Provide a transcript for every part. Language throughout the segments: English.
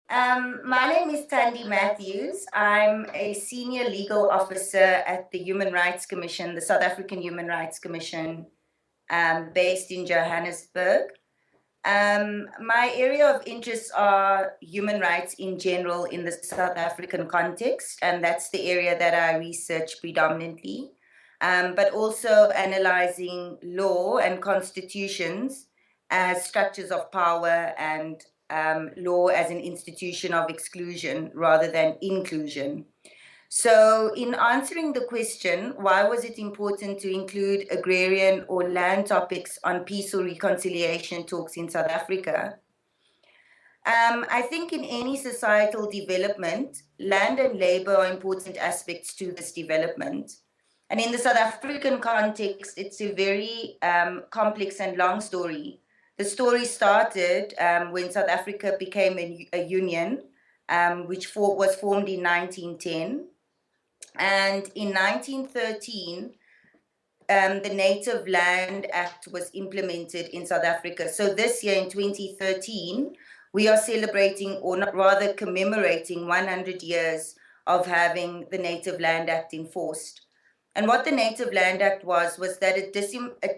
My name is Tandy Matthews. I'm a senior legal officer at the Human Rights Commission, the South African Human Rights Commission, based in Johannesburg. My area of interest are human rights in general in the South African context, and that's the area that I research predominantly, but also analyzing law and constitutions as structures of power and law as an institution of exclusion rather than inclusion. So, in answering the question, why was it important to include agrarian or land topics on peace or reconciliation talks in South Africa? I think in any societal development, land and labor are important aspects to this development. And in the South African context, it's a very complex and long story. The story started when South Africa became a union, which was formed in 1910. And in 1913, the Native Land Act was implemented in South Africa. So this year in 2013, we are celebrating, or not, rather commemorating 100 years of having the Native Land Act enforced. And what the Native Land Act was that it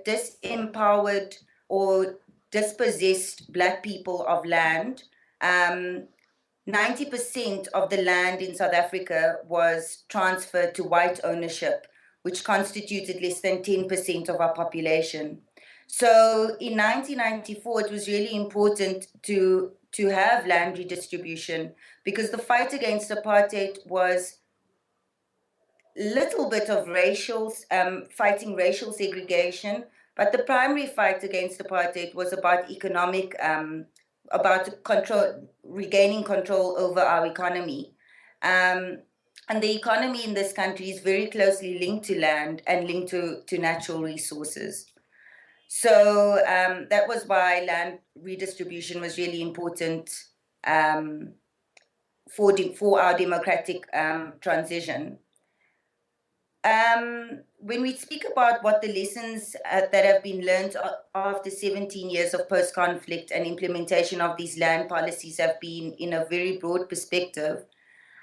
disempowered or dispossessed Black people of land. 90% of the land in South Africa was transferred to white ownership, which constituted less than 10% of our population. So in 1994, it was really important to have land redistribution because the fight against apartheid was a little bit of fighting racial segregation, but the primary fight against apartheid was about economic, about regaining control over our economy. And the economy in this country is very closely linked to land and linked to natural resources. So that was why land redistribution was really important for our democratic transition. When we speak about what the lessons that have been learned after 17 years of post-conflict and implementation of these land policies have been in a very broad perspective,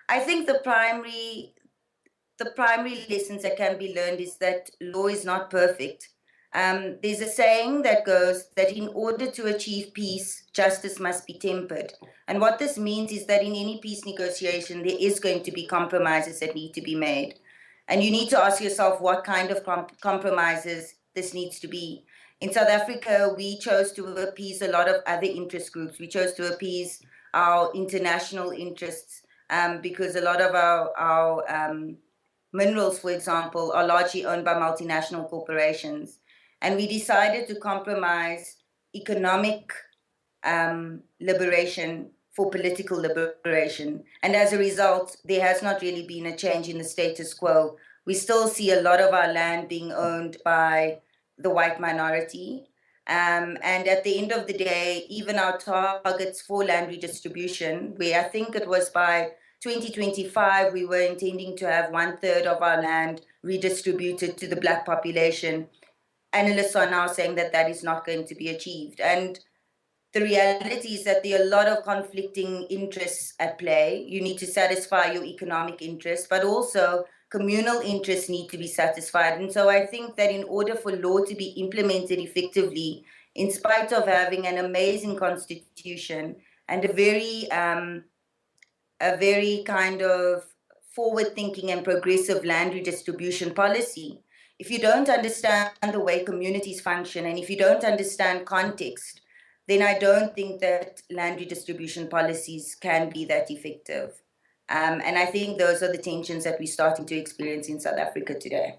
I think the primary lessons that can be learned is that law is not perfect. There's a saying that goes that in order to achieve peace, justice must be tempered. And what this means is that in any peace negotiation, there is going to be compromises that need to be made. And you need to ask yourself what kind of compromises this needs to be. In South Africa, we chose to appease a lot of other interest groups. We chose to appease our international interests because a lot of our minerals, for example, are largely owned by multinational corporations. And we decided to compromise economic liberation for political liberation. And as a result, there has not really been a change in the status quo. We still see a lot of our land being owned by the white minority. And at the end of the day, even our targets for land redistribution, where I think it was by 2025, we were intending to have 1/3 of our land redistributed to the Black population. Analysts are now saying that that is not going to be achieved. And the reality is that there are a lot of conflicting interests at play. You need to satisfy your economic interests, but also communal interests need to be satisfied. And so I think that in order for law to be implemented effectively, in spite of having an amazing constitution and a very kind of forward-thinking and progressive land redistribution policy, if you don't understand the way communities function and if you don't understand context, then I don't think that land redistribution policies can be that effective. And I think those are the tensions that we're starting to experience in South Africa today.